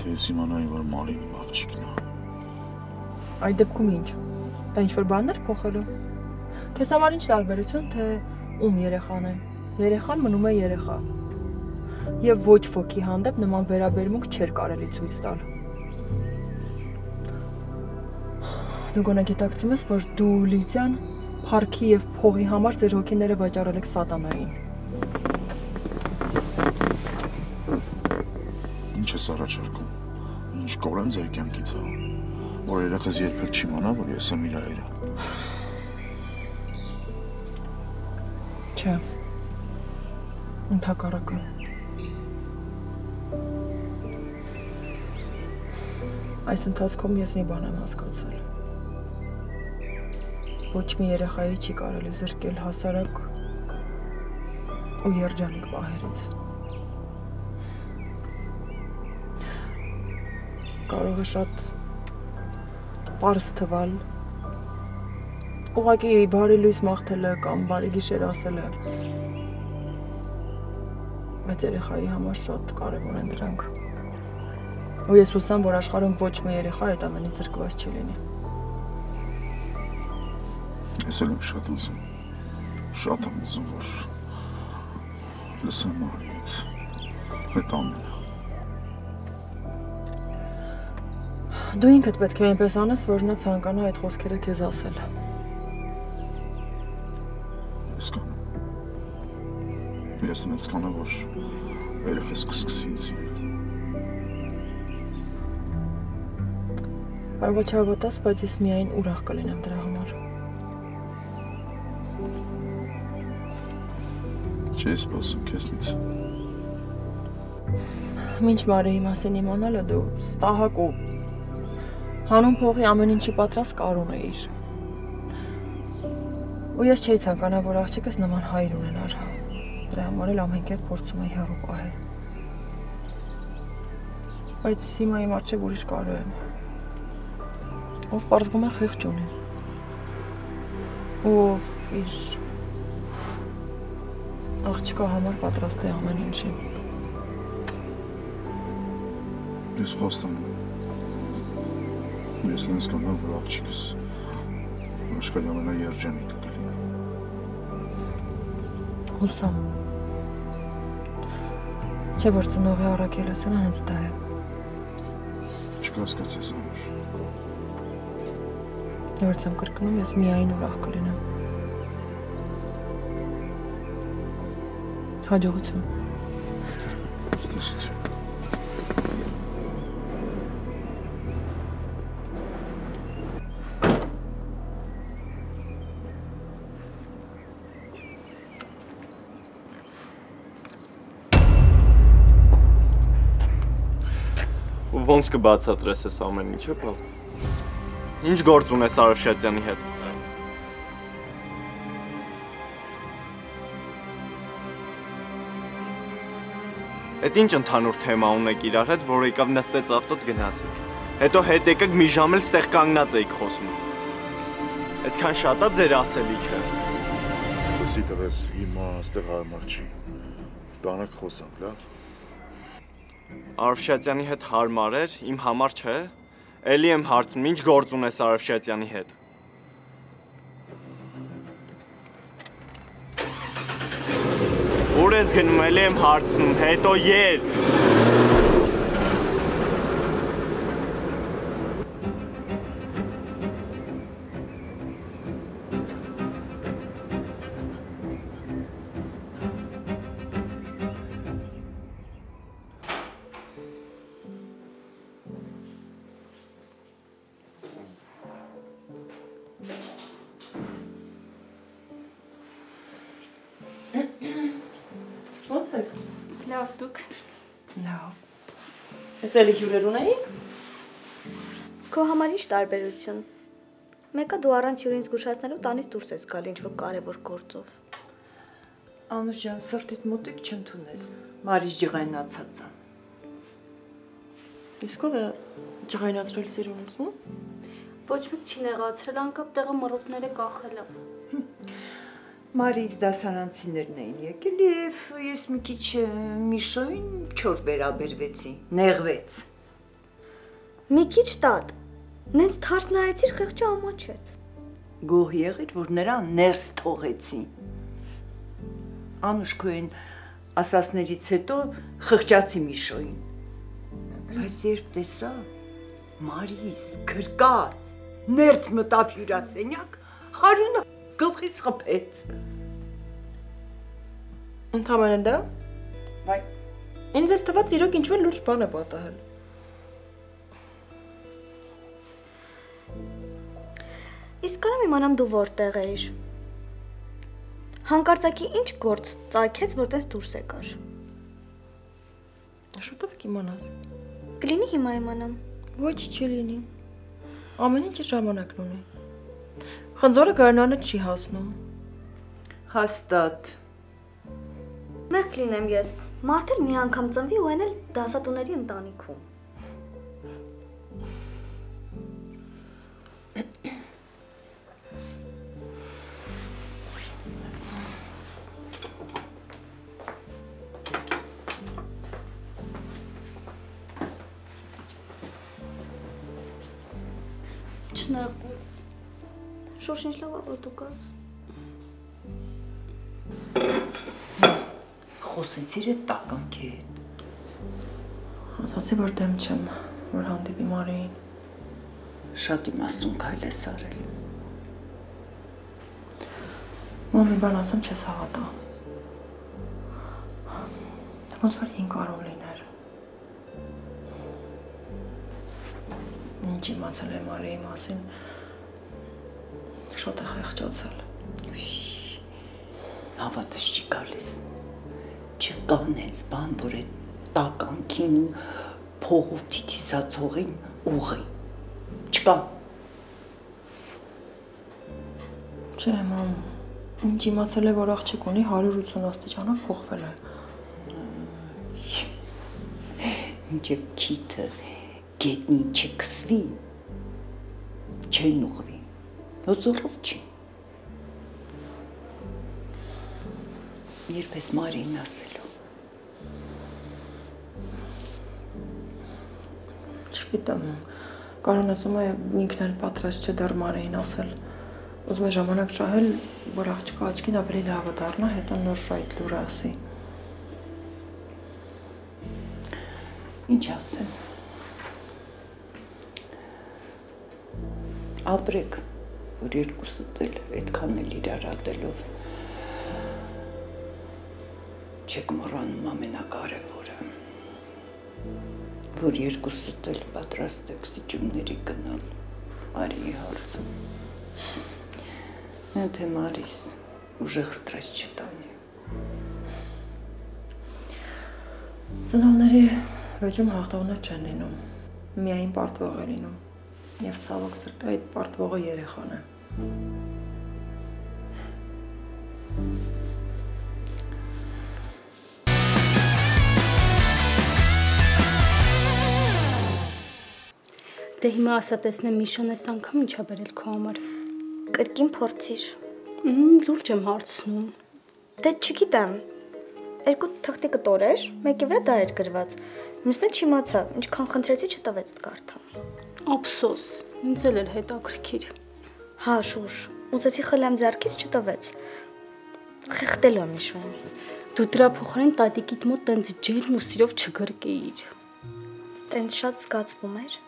Եթե ես իմանայի, որ Մարին իմ աղջիկն է։ Այդ դեպքում ինչ։ Դա ինչ-որ բաներ փոխելու։ Քեզ համար ինչ տարբերություն, թե ում երեխան է։ Երեխան մնում է երեխա։ Եվ ոչ ոքի հանդեպ նման վերաբերմունք չէր կարելի ցույց տալ։ Դու գոնե գիտակցում ես, որ դու Լիդիան փառքի եւ փողի համար ձեր հոգիները վաճառել եք սատանային։ Ինչ ես առաջարկում։ Ինչ կորան ձեր կյանքից է։ Որ երեխաս երբեք չիմանա, որ ես եմ իր հայրը։ Չէ։ Ընդհակառակը։ Այս ընթացքում ես մի բան եմ հասկացել։ Ոչ մի երեխայի չի կարելի զրկել հասարակ ու երջանիկ պահերից։ Կարող է շատ պարզ թվալ, ուղղակի բարի լույս մաղթելը կամ բարի գիշեր ասելը, բայց երեխայի համար շատ կարևոր են դրանք։ Ու ես հուսամ, որ աշխարհում ոչ մի երեխա այդ ամենից զրկված չի լինի։ Ես էլ եմ շատ ուզում, որ լսեմ Մարիից այդ ամենը։ Դու ինքդ պետք է այնպես անես, որ նա ցանկանա այդ խոսքերը քեզ ասել։ Ես կանեմ։ Ես ինձ կանեմ, որ երեխաս կսկսի ինձ սիրել։ Կարող է չհավատաս, բայց ես միայն ուրախ կլինեմ դրա համար։ Չի սպասում քեզնից։ Մինչ Մարիի մասին իմանալը դու ստահակ ու հանուն փողի ամեն ինչի պատրաստ կարուն էիր։ Ու ես չէի ցանկանա, որ աղջիկս նման հայր ունենար։ Դրա համար էլ ամեն կերպ փորձում էի հեռու պահել։ Բայց հիմա իմ առջև ուրիշ կարո եմ։ Ով պարզվում է խիղճ ունի։ Ով իր աղջկա համար պատրաստ է ամեն ինչի։ Ես խոստանում եմ։ Ես ինձ կանեմ, որ աղջիկս աշխարհի ամենաերջանիկը կլինի։ Հուսամ։ Չէ՞ որ ծնողի առաքելությունը հենց դա է։ Չկասկածես անուշ։ Նորից եմ կրկնում, ես միայն ուրախ կլինեմ։ Հաջողություն։ Ստեղծություն։ Ոնց կբացատրես այս ամեն ինչը, բա։ Ինչ գործ ունես Արևշատյանի հետ։ Էդ ինչ ընդհանուր թեմա ունեք իրար հետ, որ եկավ նստեց ավտոտ գնացիք։ Հետո հետ եկեք մի ժամ էլ ստեղ կանգնած էիք խոսում։ Այդքան շատ է ձեր ասելիքը։ Լսի տվես, հիմա այստեղ համար չի։ Տանակ խոսանք, լավ։ Արևշատյանի հետ հարմար էր, իմ համար չէ։ Էլի եմ հարցնում, ինչ գործ ունես Արևշատյանի հետ։ Ուր ես գնում, էլի եմ հարցնում, հետո երբ։ Ո՞նց եք։ Լավ, դուք։ Լավ։ Ես էլի հյուրեր ունեիք։ Քո համար ինչ տարբերություն։ Մեկը դու առանց հյուրին զգուշացնելու տանից դուրս ես գալի ինչ-որ կարևոր գործով։ Անուշ ջան, սրտիդ մոտիկ չընդունես։ Մարիչ ջղայնացած է։ Իսկ ով է ջղայնացրել սիրունս, ու։ Ոչ մեկ չի նեղացրել, անկապ տեղը մռութները կախել է։ Մարիից դասարանցիներն էին եկել եւ ես մի քիչ Միշոյին չոր վերաբերվեցի, նեղվեց։ Որտե՞ղ։ Դասարանցիները։ Դասարանցիները։ Միշոյի հետ։ Մի քիչ տատ։ Նենց թարս նայեցիր խեղճը ամաչեց։ Գոհ եղիր, որ նրան ներս թողեցին։ Անուշ քո այն ասասներից հետո խղճացի Միշոին։ Բայց երբ տեսա, Մարիս գրկած, ներս մտավ հյուրասենյակ, Հարունը գլխից խփեց։ Ընդհանրապես դա։ Վայ, Ինձ էլ թվաց իրոք ինչ-որ լուրջ բան է պատահել։ Իսկ կարամ իմանամ դու որտեղ էիր։ Հանկարծակի ինչ գործ ծագեց, որ տես դուրս եկար։ Շուտով կիմանաս։ Կլինի հիմա իմանամ։ Ոչ, չի լինի։ Ամեն ինչ ժամանակն ունի։ Խնձորը գարնանը չի հասնում։ հաստատ։ Մեղ կլինեմ ես։ Մարդ էլ մի անգամ ծնվի ու այն էլ դասատուների ընտանիքում։ Չնայես։ Շուրջ ինչ լավ որ դու կաս։ Խոսեցիր այդ տականքի հետ։ Ասացի, որ դեմ չեմ, որ հանդիպի Մարիին։ Շատ իմաստուն քայլ ես արել։ Մի բան ասեմ, չես հավատա։ Ոնց որ 5 առով լիներ։ Ինչ իմացել է Մարիի մասին, շատ է խեղճացել։ Հավատս չի գալիս։ Չկան հենց բան, որ այդ տականքին ու փողով թիթիզացողին ուղի։ Չկա։ Չէ, մամ, ինչ իմացել է, որ աղջիկ ունի 180 աստիճանով փոխվել է։ Մինչև քիթը գետնին չքսվի, չեն ուղվի, հոզորով չի։ Երբ ես Մարիին ասելու։ Չգիտեմ, Կարեն ասում է ինքն էլ պատրաստ չէ դեռ Մարիին ասել։ Ուզում է ժամանակ շահել, որ աղջիկը աչքին ավելի լավը դառնա, հետո նոր այդ լուրը ասի։ Ինչ ասեմ։ Ապրեք, որ երկուսդ էլ այդքան էլ իրար ատելով չեք մոռանում ամենակարևորը, որ երկուսդ էլ պատրաստ եք սիճումների գնալ Մարիի հարցը։ Թե Մարիս ուժեղ ստրես չտանի։ Ծնողների վեճում հաղթողներ չեն լինում, միայն պարտվող է լինում, և ցավոք սրտի այդ պարտվողը երեխան է։ Դե հիմա ասա տեսնեմ Միշոն էս անգամ ինչա բերել քո համար։ Կրկին փորձիր։ Լուրջ եմ հարցնում։ Դե չգիտեմ։ Երկու թղթի կտոր էր, մեկի վրա դա էր գրված։ Մյուսն էլ չիմացա, ինչքան խնդրեցի չտվեց կարդամ։ Ափսոս, ինձ էլ էր հետաքրքիր։ Հա, շուշ, ուզեցի խլեմ ձեռքից չտվեց։ Խեղդելու եմ Միշոյին։ Դու դրա փոխարեն տատիկիդ մոտ տենց ջերմ ու սիրով չգրկեիր։ Տենց շատ զգացվում էր։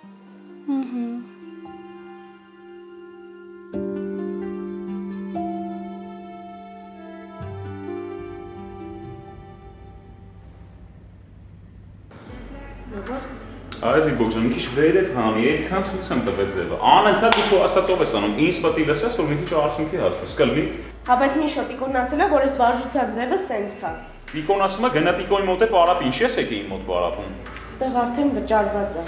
Այդի բոքսը մի քիչ վերև հանի, այդքան ցույց եմ տվել ձևը։ Անընդհատ դու ասածով ես անում, ինձ պետք է լսես, որ մի քիչ արդյունքի հասնես, կլինի։ Հա, բայց Միշո Տիկոնն ասել է, որ այս վարժության ձևը սենց է։ Տիկոն ասում է գնա Տիկոնի մոտ է պարապ, ինչ ես եկի իմ մոտ պարապում։ Ստեղ արդեն վճարված է։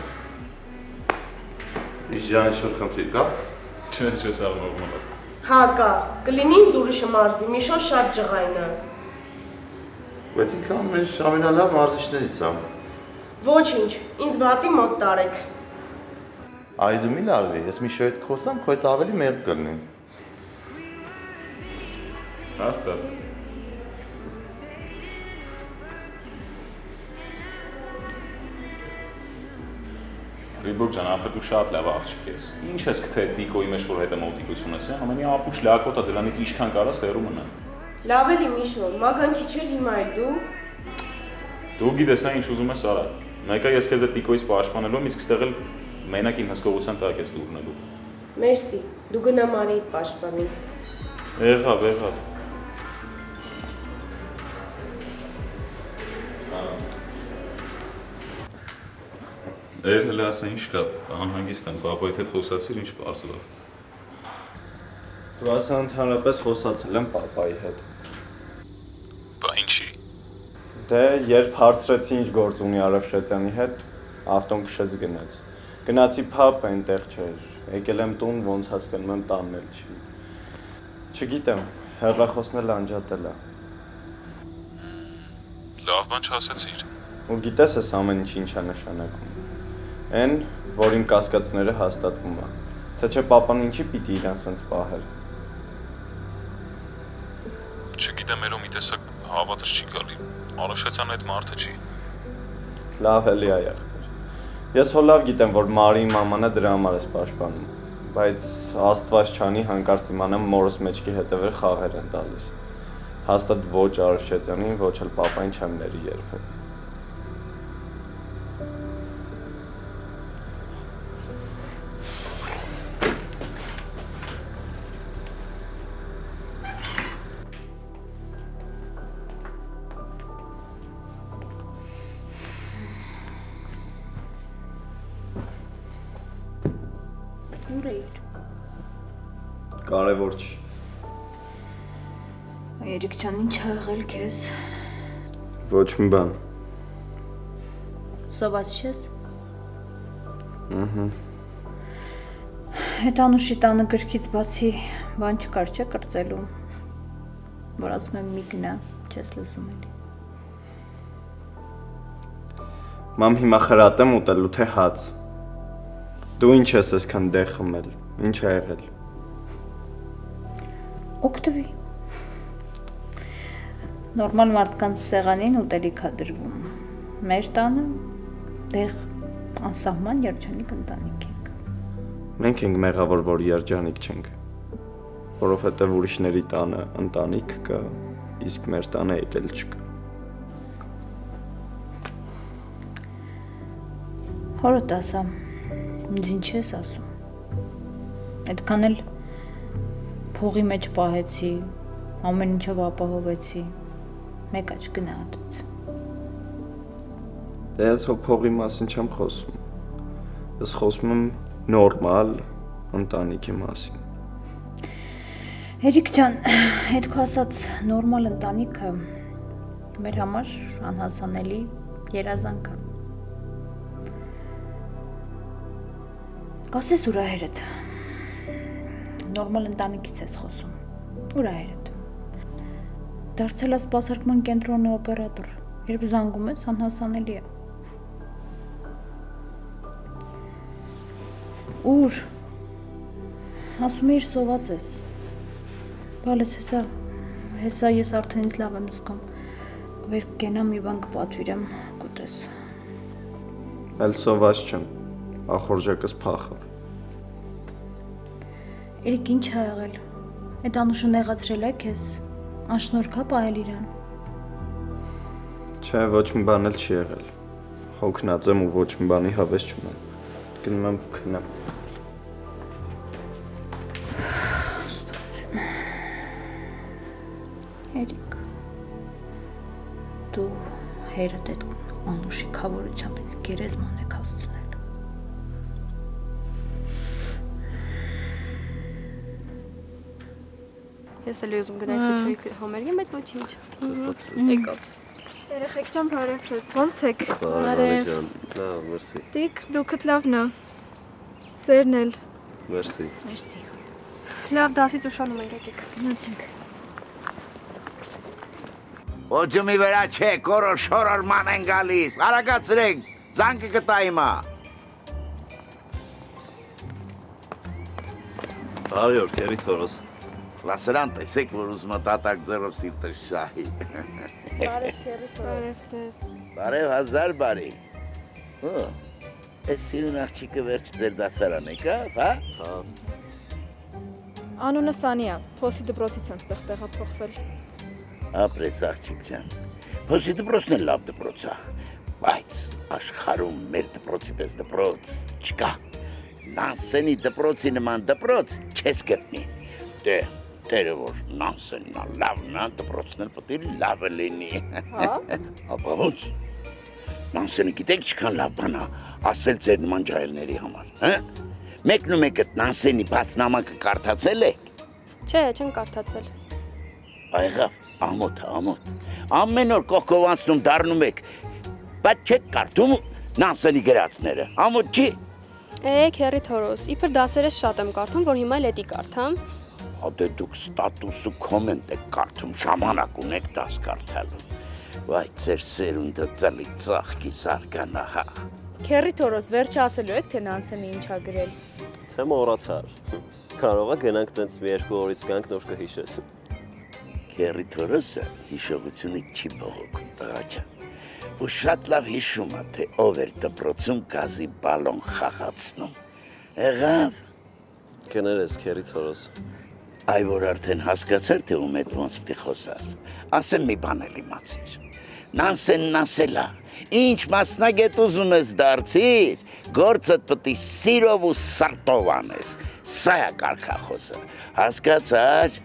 Իջան ինչ-որ խնդիր կա։ Չէ, սաղմով։ Հա, կա։ Կլինի ինձ ուրիշը մարզի, Միշոն շատ ջղայն է։ Բայց ինքը ամենալավ մարզիչներից է։ Ոչինչ, ինձ վատի մոտ տարեք։ Այ դու մի լարվի, ես Միշոյի հետ խոսամ, քո հետ ավելի մեղք կլինի։ Հաստատ։ Գեյբոկ ջան, ախր դու շատ լավ աղջիկ ես։ Ինչ ես գտե Տիկոյի մեջ որ հետը մոտիկություն ես, ամենի ապուշ լակոտա դրանից ինչքան կարաս հեռու մնա։ Լավ էլի Միշո, մագան քիչ էր հիմա էլ դու։ Դու գիտես նա ինչ ուզում ես արա։ Մեկը ես քեզ այդ Տիկոյից պաշտպանելով, իսկ ստեղ էլ մենակ իմ հսկողության տակ ես դուրնելու։ Մերսի, դու գնա Մարիիդ պաշտպանի։ Եղավ։ Էլ ասա ինչ կա, անհանգիստ եմ, պապայիդ հետ խոսացիր, ինչ պարզելով։ Դու ասա ընդհանրապես խոսացել եմ պապայի հետ։ Բա ինչի։ Դե երբ հարցրեցի ինչ գործ ունի Արևշեցյանի հետ, ավտոն քշեց գնաց։ Գնացի փապ այնտեղ չէր, եկել եմ տուն, ոնց հասկանում եմ տանն էլ չի։ Չգիտեմ, հեռախոսն էլ անջատել է։ Լավ բան չասեցիր։ Ու գիտես ես ամեն ինչ ինչ է նշանակում։ Այն, որ իմ կասկածները հաստատվում է, թե չէ պապան ինչի պիտի իրան սենց պահեր։ Չգիտեմ, երո մի տեսակ հավատս չի գալի, Արևշեցյանը այդ մարդը չի։ Լավ էլի է եղբայր։ Ես հո լավ գիտեմ, որ Մարիի մամանը դրա համար ես պաշտպանում, բայց Աստված չանի հանկարծ իմանամ մորս մեջքի հետևեր խաղեր են տալիս։ Հաստատ ոչ Արևշեցյանին, ոչ էլ պապային չեմ ների երբեք։ Կարևոր չի։ Երիկ ջան, ինչ ա եղել քեզ։ Ոչ մի բան։ Սոված չես։ Հետ Անուշի տանը գրքից բացի բան չկար չէ կրծելու, որ ասում եմ մի գնա, չես լսում էլի։ Մամ հիմա խրատ եմ ուտելու թե հաց։ Դու ինչ ես այսքան դեղ խմել, ինչ ա եղել։ Օգտվի։ Նորմալ մարդկանց սեղանին ուտելիք ա դրվում։ Մեր տանը դեղ անսահման երջանիկ ընտանիք ենք։ Մենք ենք մեղավոր, որ երջանիկ չենք, որովհետև ուրիշների տանը ընտանիք կա, իսկ մեր տանը էլ չկա։ Հորդ ասա, ինձ ինչ ես ասում։ Այդքան էլ փողի մեջ պահեցի, ամեն ինչով ապահովեցի, մեկ աչ գնահատեց։ Դե ես հո փողի մասին չեմ խոսում, ես խոսում եմ նորմալ ընտանիքի մասին։ Երիկ ջան, հետ քո ասած նորմալ ընտանիքը մեր համար անհասանելի երազանք է։ Կասես ուրա հերդ, նորմալ ընտանիքից ես խոսում, ուրա հերդ։ Դարձել է սպասարկման կենտրոնի օպերատոր, երբ զանգում ես անհասանելի է։ Ուր, ասում էիր սոված ես, բալես հեսա ես արդեն ինձ լավ եմ զգում, վեր կենամ մի բան կպատվիրեմ, կուտես։ Էլ սոված չեմ, ախորջակս փախավ։ Երիք ինչ ա եղել, էդ Անուշը նեղացրել է քեզ, անշնորհքա պահել իրան։ Չէ, ոչ մի բան էլ չի եղել, հոգնած եմ ու ոչ մի բանի հավես չունեմ, գնում եմ քնեմ։ Երիք, դու հերդ էդ Անուշի քավորությամբ գերեզման եք հասցնել։ Ես էլ ուզում գնայի սեչոյի համերգին, բայց ոչինչ։ Եկավ։ Երեխեք ջան, բարև ձեզ, ո՞նց եք։ Բարև ջան, լավ, մերսի։ Տիկ, դուքդ լավն է։ Ձերն էլ։ Մերսի։ Մերսի։ Լավ, դասից ուշանում ենք, եկեք, գնացինք։ Ոջումի վրա չէ, կորոր շորոր ման են գալիս, արագացրեք, զանգը կտա հիմա։ Բարի օր, կերի թորոս։ Լասրան տեսեք, որ ուզում է տատակ ձեռով սիրտը շահի։ Բարև քերի թորոս։ Բարև ձեզ։ Բարև հազար բարի։ Այս սիրուն աղջիկը վերջ ձեր դասարան եկավ, հա? Հա։ Անունը Սանի է, փոսի դպրոցից եմ ստեղ տեղափոխվել։ Ապրես աղջիկ ջան։ Փոսի դպրոցն էլ լավ դպրոց է, բայց աշխարհում մեր դպրոցի պես դպրոց չկա։ Նանսենի դպրոցի նման դպրոց չես գտնի։ Դե, դերը որ Նանսենն է լավն է, դպրոցն էլ պետք է լավը լինի։ Հա։ Ապա ո՞նց։ Նանսենը գիտեք ինչքան լավ բան է ասել ձեր նման ջահելների համար, հա։ Մեկն ու մեկը Նանսենի բացնամակը կարդացել եք։ Չէ, չեն կարդացել։ Այղավ, ամոթ, ամոթ։ Ամեն օր կողքով անցնում դառնում եք, բայց չեք կարդում Նանսենի գրածները, ամոթ չի։ Քերի Թորոս, իբր դասերս շատ եմ կարդում, որ հիմա էլ էդի կարդամ։ Ադե դուք ստատուս ու կոմենտ եք կարդում, ժամանակ ունեք դաս կարդալու։ Վայ, ձեր սերունդը ծլի ծաղկի զարգանա, հա։ Քերի Թորոս, վերջը ասելու եք, թե Նանսենը ինչ ա գրել։ Թե մոռացար։ Կարող է գնանք տենց մի երկու օրից գանք նոր կհիշես։ Քերի Թորոսը հիշողությունը չի բողոքում, տղա ջան։ Ու շատ լավ հիշում է, թե ով էր դպրոցում գազի բալոն խաղացնում։ Եղավ։ Կներես, Քերի Թորոս։ Այ որ արդեն հասկացար, թե ում հետ ոնց պիտի խոսաս։ Ասեմ մի բան էլ իմացիր։ Նանսենն ասել է, ինչ մասնագետ ուզում ես դարձիր, գործդ պիտի սիրով ու սրտով անես։ Սա է կարգախոսը։ Հասկացար։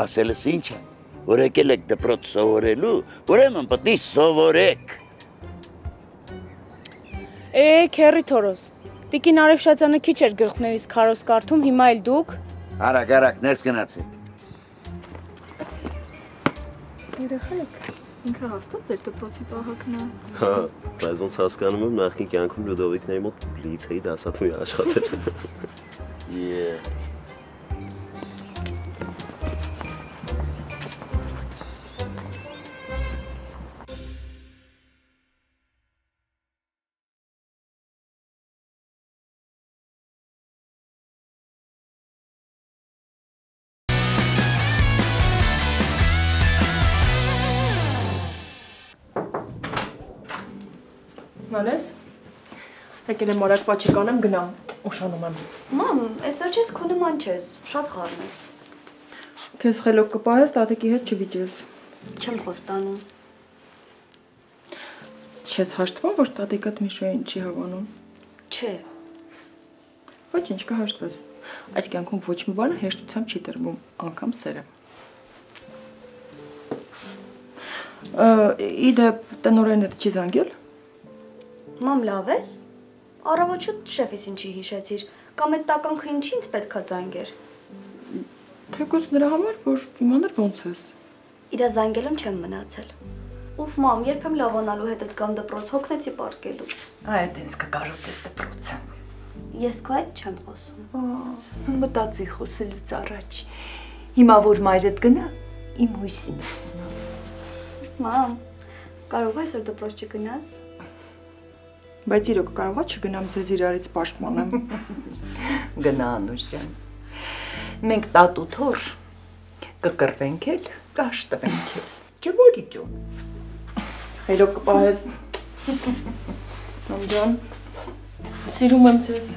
Ասել ես ինչ է, որ եկել եք դպրոց սովորելու, ուրեմն պիտի սովորեք։ Քերի Թորոս, Տիկին Արևշացյանը քիչ էր գլխներից քարոզ կարդում, հիմա էլ դուք։ Արագ, ներս գնացեք։ Երեխեք, ինքը հաստատ ձեր դպրոցի պահակն է։ Հա, բայց ոնց հասկանում եմ, նախկին կյանքում Լյուդովիկների մոտ լիցեի դասատու է աշխատել։ Նալես, եկել եմ արագ պաչիկանեմ, գնամ, ուշանում եմ։ Մամ, այս վերջես քո նման չես, շատ խառն ես։ Քեզ խելոք կպահես, տատիկի հետ չվիճես։ Չեմ խոստանում։ Չես հաշտվում, որ տատիկդ Միշոյին չի հավանում։ Չէ։ Ոչինչ կհաշտվես։ Այս կյանքում ոչ մի բանը հեշտությամբ չի տրվում, անգամ սերը։ Իդեպ տնօրենը չի զանգել։ Մամ, լավ ես։ Առավոտ շեֆիս ինչի հիշեցիր, կամ այդ տականքը ինչի ինձ պետքա զանգեր։ Թեկուզ նրա համար, որ իմանար ոնց ես։ Իրա զանգելուն չեմ մնացել։ Ուֆ, մամ, երբեմ լավանալու հետդ կամ դպրոց հոգնեցի պարկելուց։ Այդ ինձ կկարոտես դպրոցը։ Ես քո այդ չեմ խոսում։ Մտածի խոսելուց առաջ։ Հիմա որ մայրդ գնա, իմ հույսին ես նա։ Մամ, կարող ես որ դպրոց չգնաս։ Բայց իրոք կարողա չգնամ ձեզ իրարից պաշտպանեմ։ Գնա Անուշ ջան։ Մենք տատու թոր կկրվենք էլ, կաշտվենք էլ։ Ջբորի ջան։ Խելոք կպահես։ Մամ ջան, սիրում եմ ձեզ։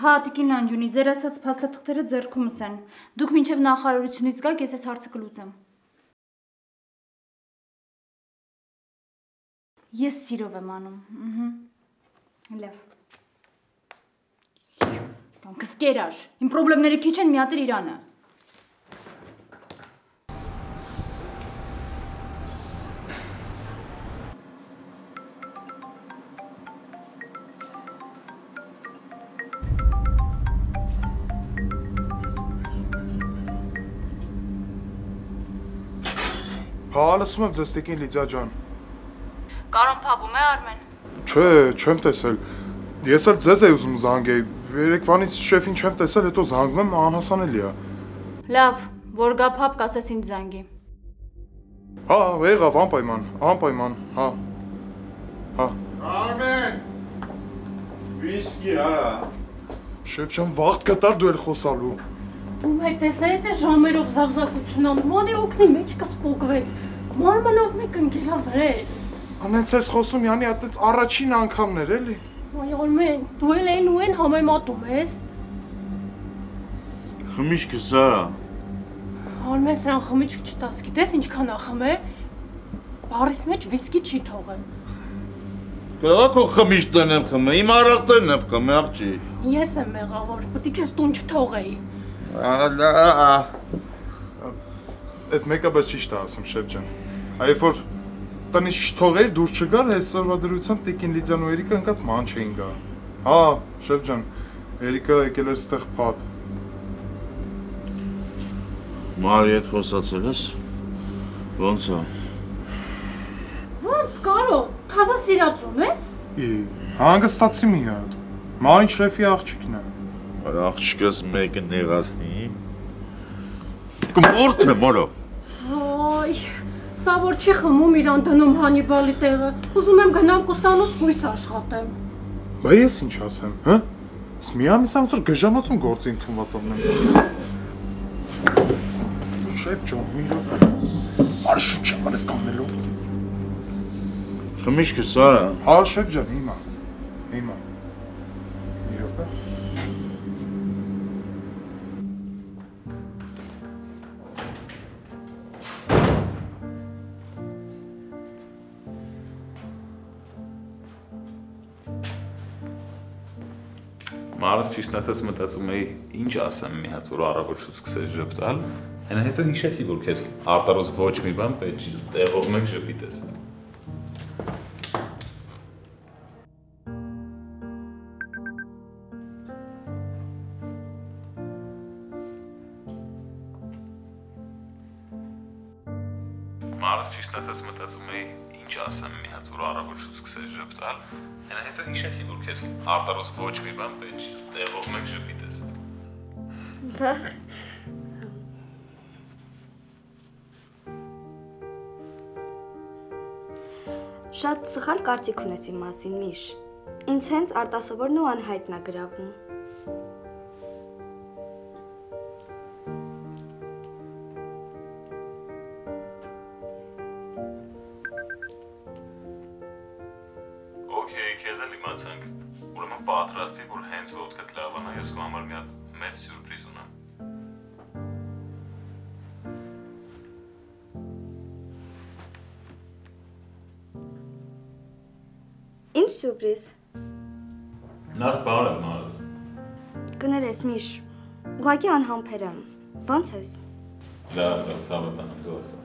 Հա, Տիկին Նանջունի, ձեր ասած փաստաթղթերը ձեռքումս են։ Դուք մինչև նախարարությունից գաք, ես այս հարցը կլուծեմ։ Ես սիրով եմ անում։ Լավ։ Կամքս կերար։ Իմ պրոբլեմները քիչ են, մի հատ Իրանը։ Հա, լսում եմ ձեզ Տիկին Լիդիա ջան։ Կարոն փաբում է Արմեն։ Չէ, չեմ տեսել։ Ես էլ ձեզ էի ուզում զանգեի։ Երեկվանից շեֆին չեմ տեսել, հետո զանգում եմ, անհասանելի է։ Լավ, որ գա փաբ կասես ինձ զանգի։ Հա, եղավ, անպայման, հա։ Հա։ Արմեն։ Վիսկի արա։ Շեֆ ջան, վաղտ կտար դու էլ խոսալու։ Ում հետ ես այդ ժամերով զավզակություն անում, անի օգնի մեջ կսպոկվեց։ Մարմանով մեկ ընկերավրես։ Անենց ես խոսում, յանի այդպես առաջին անգամն էր, էլի։ Այ Արմեն, դու էլ այն ու այն համեմատում ես։ Խմիչքը Սարա։ Արմեն, սրան խմիչք չտաս, գիտես ինչքան է խմե։ Բարիս մեջ վիսկի չի թողել։ Կարող քո խմիչքն եմ խմե, իմ առաստերն եմ խմե, աղջի։ Ես եմ մեղավոր, պետք է քեզ տուն չթողեի։ Այդ մեկը բայց ճիշտ է ասում, շեֆ ջան։ Այբ որ տնից չթողեր, դուրս չգար, այսօրվա դրությամբ Տիկին Լիդիան ու Էրիկը ընկած ման չէին գա։ Հա, շեֆ ջան, Էրիկը եկել էր ստեղ փաբ։ Մարի հետ խոսացել ես։ Ոնց է։ Ոնց կարո, թազա սիրածուն ես։ Հանգստացի մի հատ։ Մարին շեֆի աղջիկն է։ Աղջիկս մեկը նեղացնի։ Կմորթ է, մորո։ Այ, սա որ չի խմում իրան դնում Հանիբալի տեղը, ուզում եմ գնամ կուսանոց հույս աշխատեմ։ Բա ես ինչ ասեմ, հա։ Ես մի ամիս ոնց որ գժանոցում գործի ընդունված անեմ։ Շեֆ ջան, մի րոպե։ Արի շուտ չեմ ես կանգնելու։ Խմիչքը Սարա։ Հա, շեֆ ջան, հիմա։ Հիմա։ Մի րոպե։ Մարս ճիշտ ասած մտածում էի, ինչ ասեմ մի հատ որ առավոտ շուտ սկսես ժպտալ, այնա հետո հիշեցի որ քեզ արտարոց ոչ մի բան պետք չի տեղով մեկ ժպիտես։ Մարս ճիշտ ասած մտածում էի, ինչ ասեմ մի հատ որ առավոտ շուտ սկսես ժպտալ, այնա հետո հիշեցի որ քեզ արտարոց ոչ մի բան պետք չի տեղով մեկ ժպիտես։ Վախ։ Շատ սխալ կարծիք ունես իմ մասին, Միշ։ Ինձ հենց արտասովորն ու անհայտնա գրավում։ Okay, քեզ էլ իմացանք։ Ուրեմն պատրաստի, որ հենց ոտքդ լավանա, ես քո համար մի հատ մեծ սյուրպրիզ ունեմ։ Ինչ սյուրպրիզ։ Նախ բարև Մարս։ Կներես, Միշ, ուղղակի անհամբեր եմ։ Ոնց ես։ Լավ, ցավդ անեմ, դու ասա։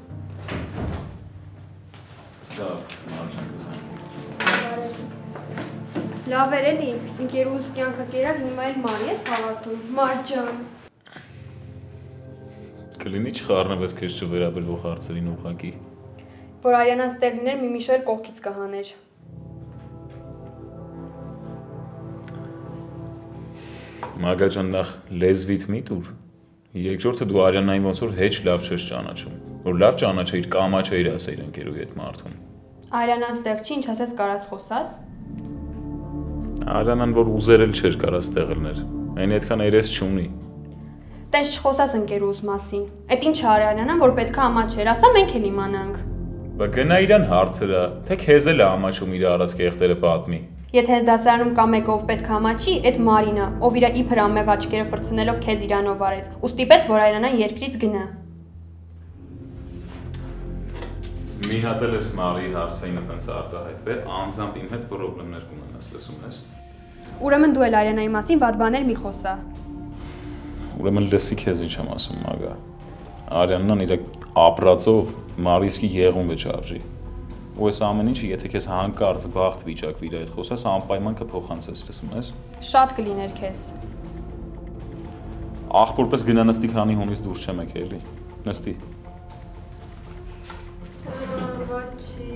Լավ, Մարջան կսեմ։ Լավ էր էլի, ընկերուս կյանքը կերար, հիմա էլ Մարի ես հավասում, Մարջան։ Կլինի չխառնվես քեզ չվերաբերվող հարցերին ուղղակի։ Որ Արյանան ստեղ լիներ, մի միշը էլ կողքից կհաներ։ Մագա ջան, նախ լեզվիդ մի տուր։ Երկրորդը դու Արյանային ոնց որ հեչ լավ չես ճանաչում։ Որ լավ ճանաչեիր, կամաչեիր ասեիր ընկերուի հետ մարդուն։ Արյանան ստեղ չի, ինչ ասես կարաս խոսաս։ Արյանան որ ուզեր էլ չէր կարա ստեղ լներ։ Այն այդքան երես չունի։ Տես չխոսաս ընկերուս մասին։ Էդ ինչ է Արյանան, որ պետքա ամաչեր, ասա մենք էլ իմանանք։ Բա գնա իրան հարցրա, թե քեզ էլ է ամաչում իր առած կեղտերը պատմի։ Եթե ես դասարանում կա մեկով պետք է ամաչի, այդ Մարինա, ով իր իբր ամեղ աչքերը ֆրցնելով քեզ իրանով արեց, ու ստիպեց, որ Արյանան երկրից գնա։ Մի հատ էլ ես Մարիի հարցային այդպես արտահայտվել, անձամբ իմ հետ խնդիրներ կունենաս, լսում ես։ Ուրեմն դու էլ Արյանայի մասին վատ բաներ մի խոսա։ Ուրեմն լսի քեզ ինչ եմ ասում, մագա։ Արյանան իր ապրածով Մարիսկի եղում է չարժի։ Ու այս ամեն ինչը, եթե քեզ հանկարծ բախտ վիճակվի իր հետ խոսես, անպայման կփոխանցես, լսում ես։ Շատ կլիներ քեզ։ Աղբորպես գնա նստի, քանի հունից դուրս չեմ եկել, էլի։ Նստի։ Ոչի։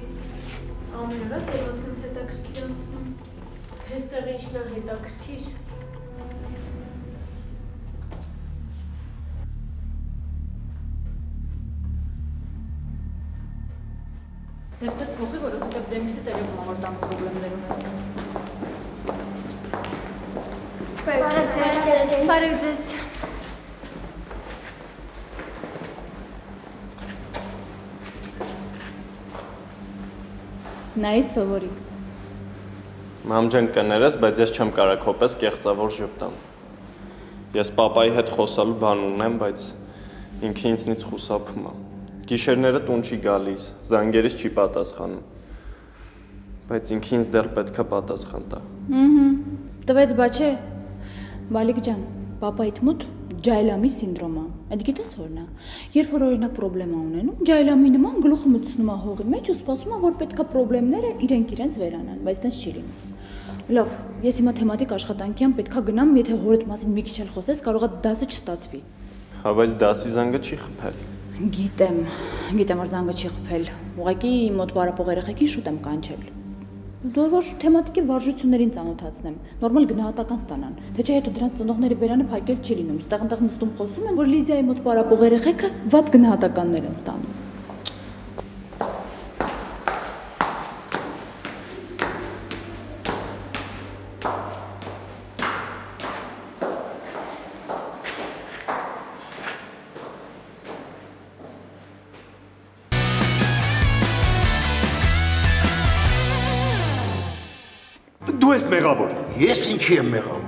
Ամենը ձեր ոնց հետաքրքիր անցնում։ Այստեղ ինչն է հետաքրքիր։ Դեպտեք փոխի, որովհետև դեմիցը տերևում ավարտան պրոբլեմներ ունես։ Բարև ձեզ։ Բարև ձեզ։ Նայ սովորի։ Մամ ջան կներես, բայց ես չեմ կարող քոպես կեղծավոր ժպտամ։ Ես papayi հետ խոսալու բան ունեմ, բայց ինքը ինձնից խուսափում է։ Գիշերները տուն չի գալիս, զանգերից չի պատասխանում։ Բայց ինքը ինձ դեռ պետք է պատասխան տա։ Տվեց բա չէ։ Բալիկ ջան, papayi մոտ ջայլամի սինդրոմը։ Այդ գիտես որն է։ Երբ որ օրինակ խնդրեմա ունենում, ջայլամի նման գլուխը մտցնում է հողի մեջ ու սպասում է, որ պետքա խնդիրները իրենց վերանան, բայց դες չի լինում։ Լավ, ես հիմա թեմատիկ աշխատանքի եմ, պետքա գնամ, եթե հորդ մասին մի քիչ էլ խոսես, կարող է դասը չստացվի։ Հա, բայց դասի զանգը չի խփել։ Գիտեմ, որ զանգը չի խփել։ Ուղղակի մոտ բարապող երեխեքին շուտ եմ կանչել։ Դու որ թեմատիկի վարժություններին ծանոթացնեմ, նորմալ գնահատական ստանան։ Թե չէ հետո դրանց ծնողների բերանը փակել չի լինում։ Ստեղ նստում խոսում են, որ Լիդիայի մոտ բարապող երեխեքը վատ գնահատականներ են ստանում։ Դու ես մեղավոր։ Ես ինչի եմ մեղավոր։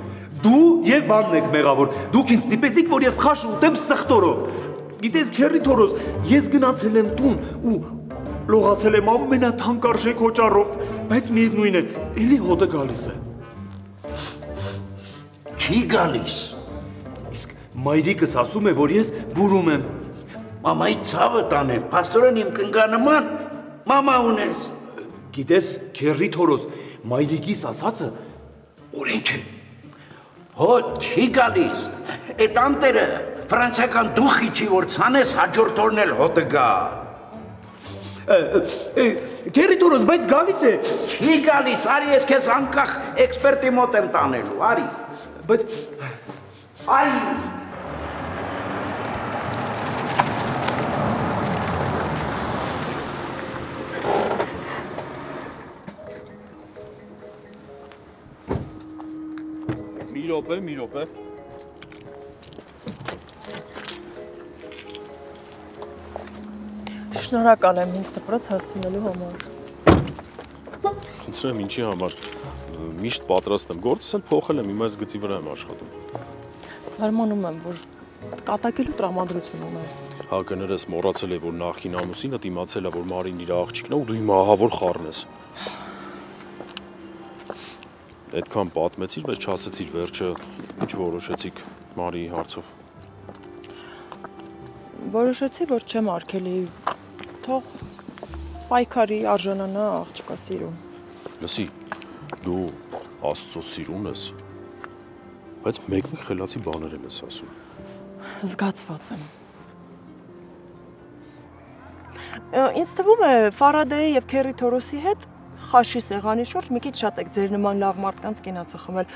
Դու եւ բանն եք մեղավոր։ Դուք ինձ ստիպեցիք, որ ես խաշ ուտեմ սխտորով։ Գիտես, քերի թորոս, ես գնացել եմ տուն ու լողացել եմ ամենաթանկարժեք օճառով, բայց միևնույն է, էլի հոտը գալիս է։ Չի գալիս։ Իսկ մայրիկս ասում է, որ ես բուրում եմ։ Մամայի ցավը տանեմ, փաստորեն իմ կնգանման մամա ունես։ Գիտես, քերի թորոս, մայրիկիս ասածը օրենք է։ Հոտ չի գալիս։ Այդ անտերը ֆրանսիական դուխի չի, որ ցանես հաջորդ օրն էլ հոտը գա։ Քերի թորոս, բայց գալիս է։ Չի գալիս, արի ես քեզ անկախ էքսպերտի մոտ եմ տանելու, արի։ Բայց արի։ Մի րոպե։ Շնորհակալ եմ ինձ դպրոց հասցնելու համար։ Խնդրեմ, ինչի համար։ Միշտ պատրաստ եմ, գործս էլ փոխել եմ, հիմա ես գծի վրա եմ աշխատում։ Զարմանում եմ, որ կատակելու տրամադրություն ունես։ Հա, կներես, մոռացել եմ, որ նախին ամուսինը իմացել է, որ Մարին իր աղջիկն է ու դու հիմա ահավոր խառն ես։ Այդքան պատմեցիր, բայց չասեցիր վերջը, ինչ որոշեցիք Մարիի հարցով։ Որոշեցի, որ չեմ արգելի, թող պայքարի արժանանա աղջկա սիրուն։ Լսի, դու Աստծո սիրուն ես, բայց մեկ-մեկ խելացի բաներ եմ ես ասում։ Զգացված եմ։ Ինձ թվում է Ֆարադեի և Քերի Թորոսի հետ խաշի սեղանի շուրջ մի քիչ շատ եք ձեր նման լավ մարդկանց կենացը խմել,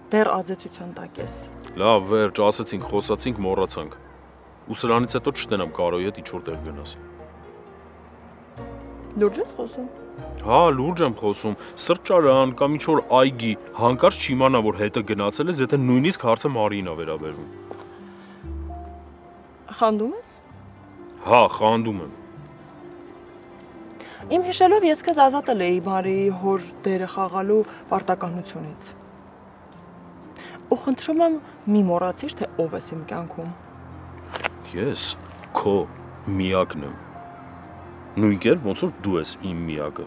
դեռ ազդեցության տակ ես։ Լավ, վերջ, ասեցինք, խոսացինք, մոռացանք։ Ու սրանից հետո չտենամ Կարոյի հետ ինչ-որ տեղ գնաս։ Լուրջ ես խոսում։ Հա, լուրջ եմ խոսում, սրճարան կամ ինչ-որ այգի, հանկարծ չիմանա, որ հետը գնացել ես, եթե նույնիսկ հարցը Մարիին է վերաբերվում։ Խանդում ես։ Հա, խանդում եմ։ Իմ հիշելով ես քեզ ազատել էի Մարիի հոր դերը խաղալու պարտականությունից։ Ու խնդրում եմ մի մոռացիր, թե ով ես իմ կյանքում։ Ես քո միակն եմ։ Նույն կերպ ոնց որ դու ես իմ միակը։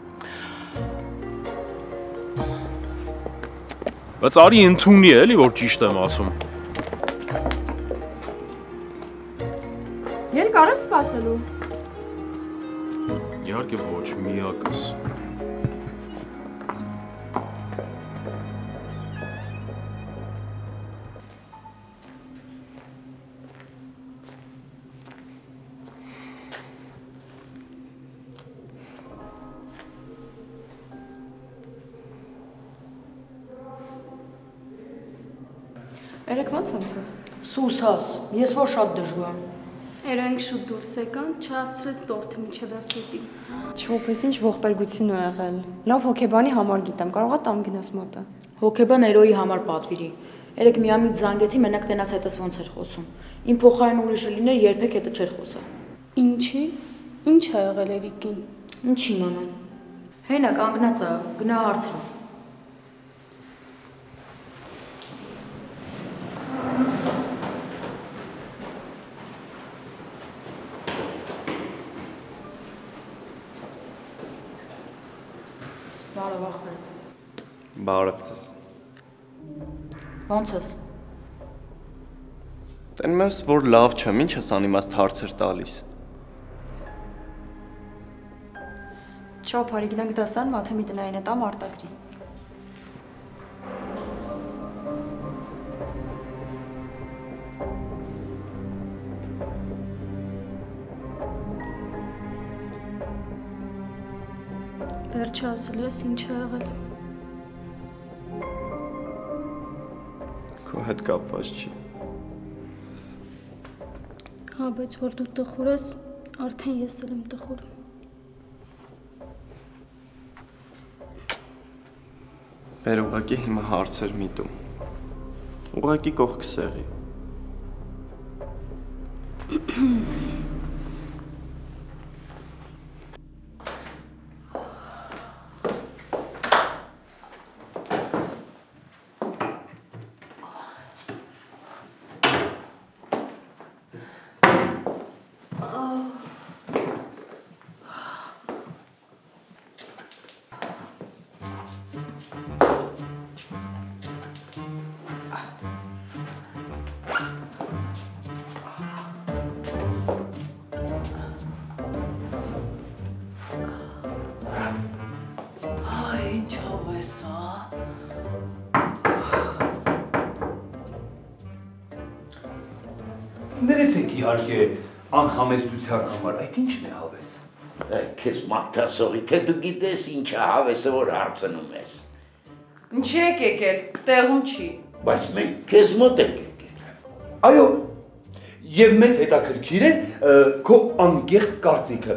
Բայց արի ընդունի էլի, որ ճիշտ եմ ասում։ Երկար եմ սպասելու։ Իհարկե ոչ, միակս։ Երեք ոնց անցավ։ Սուսաս, ես որ շատ դժգոհ եմ։ Երենք շուտ դուրս եկան, չհասցրեց տորթը միջև վերջետի։ Չոպես ինչ ողբերգություն ա եղել։ Լավ հոկեբանի համար գիտեմ, կարողա տամ գնաս մոտը։ Հոկեբան Էրոյի համար պատվիրի։ Երեք միամիտ զանգեցի, մենակ տենաս հետս ոնց էր խոսում։ Իմ փոխարեն ուրիշը լիներ, երբեք հետը չէր խոսա։ Ինչի՞։ Ինչ ա եղել Էրիկին։ Ինչ իմանամ։ Հենա կանգնած ա, գնա հարցրու։ Բարև ախպերս։ Բարև ձեզ։ Ոնց ես։ Տենում ես, որ լավ չեմ, ինչ ես անիմաստ հարցեր տալիս։ Չո, բարի գնանք դասան, մաթեմի տնային է տամ արտագրի։ Վերջը ասելու ես ինչ ա եղել։ Քո հետ կապված չի։ Հա, բայց որ դու տխուր ես, արդեն ես էլ եմ տխուր։ Բեր ուղղակի հիմա հարցեր միտում։ Ուղղակի կողք սեղի։ Ներեցեք իհարկե անհամեստության համար, այդ ինչն է հավես։ Քեզ մարտասողի, թե դու գիտես ինչ է հավեսը, որ հարցնում ես։ Ինչի եք եկել, տեղում չի։ Բայց մենք քեզ մոտ ենք եկել։ Այո, եւ մեզ հետաքրքիր է քո անկեղծ կարծիքը։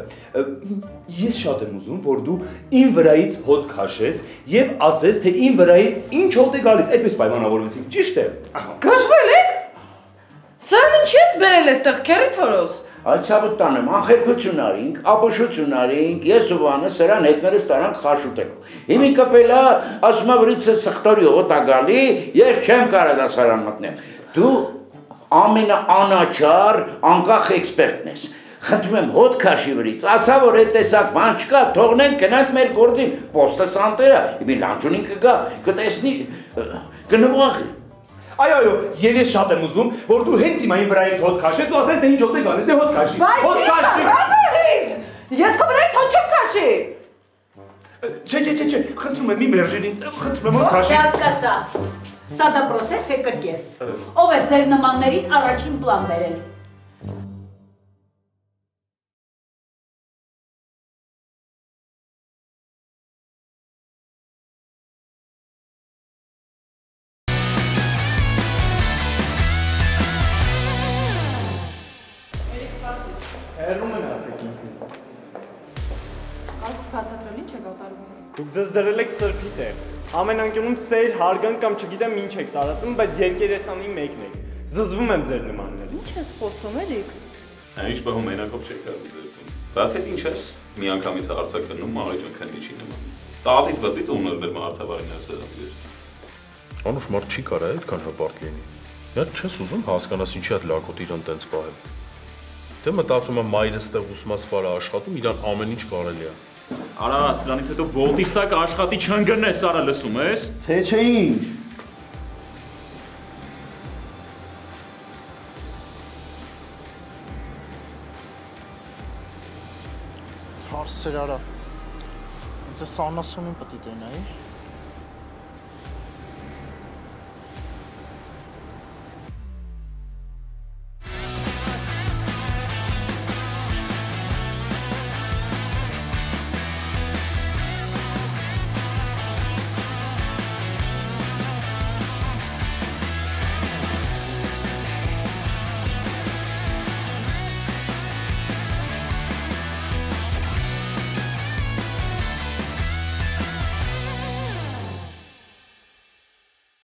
Ես շատ եմ ուզում, որ դու իմ վրայից հոտ քաշես եւ ասես, թե իմ վրայից ինչ հոտ է գալիս, այդպես պայմանավորվեցինք, ճիշտ է։ Գժվել եք։ Սրան ինչ ես բերել էստեղ, քերի թորոս։ Այցաբուտ տանեմ, անխելքություն արինք, ապոշություն արինք, ես ու բանը սրան հետներս տարանք խաշուտելու։ Հիմի կպելա, ասում է վրիցը սխտորի հոտ ա գալի, ես չեմ կարա դասարան մտնեմ։ Դու ամենաանաչար անկախ էքսպերտն ես։ Խնդրում եմ հոտ քաշի վրից, ասա որ այդ տեսակ բան չկա, թողնենք գնանք մեր գործին, պոստը սանտերա, հիմի լանջունին կգա, կտեսնի, կնվախի։ Այո, եւ ես շատ եմ ուզում, որ դու հենց հիմա իմ վրայից հոտ քաշես ու ասես, թե ինչ հոտ է գալիս, դե հոտ քաշի։ Հոտ քաշի։ Ես քո վրայից հոտ չեմ քաշի։ Չէ, խնդրում եմ իմ մերժերին, խնդրում եմ հոտ քաշի։ Հասկացա։ Սա դա պրոցես թե կրկես։ Ով է ձեր նմաններին առաջին պլան բերել։ Հեռու մնացեք ինձնից։ Կարծես բացատրել ինչ է կատարվում։ Դուք ձեզ դրել եք սրբի տեղ։ Ամեն անկյունում սեր, հարգանք կամ չգիտեմ ինչ եք տարածում, բայց երկերեսանի մեկն եք։ Զզվում եմ ձեր նմաններից։ Ինչ ես խոսում, Էրիկ։ Ինչ բահում մենակով չեք գալու դեպքում։ Բաց այդ ինչ ես։ Միանգամից հարցակնում Մարի ջան քննիչի նման։ Տատիդ վտիտ ուներ մեր մարդավարին ասել։ Անուշ մարդ չի կարա այդքան հպարտ լինի։ Նա չես ուզում հասկանաս ինչի այդ լակոտ իրան տենց պահել։ Դե մտածում եմ մայրս տեղ ուսմաս վարը աշխատում, իրան ամեն ինչ կարելի է։ Արա, սրանից հետո ոտիստակ աշխատի չընկնես, արա լսում ես։ Թե չէ ինչ։ Հարցեր արա։ Ինձ է սանասունին պտի տենայի։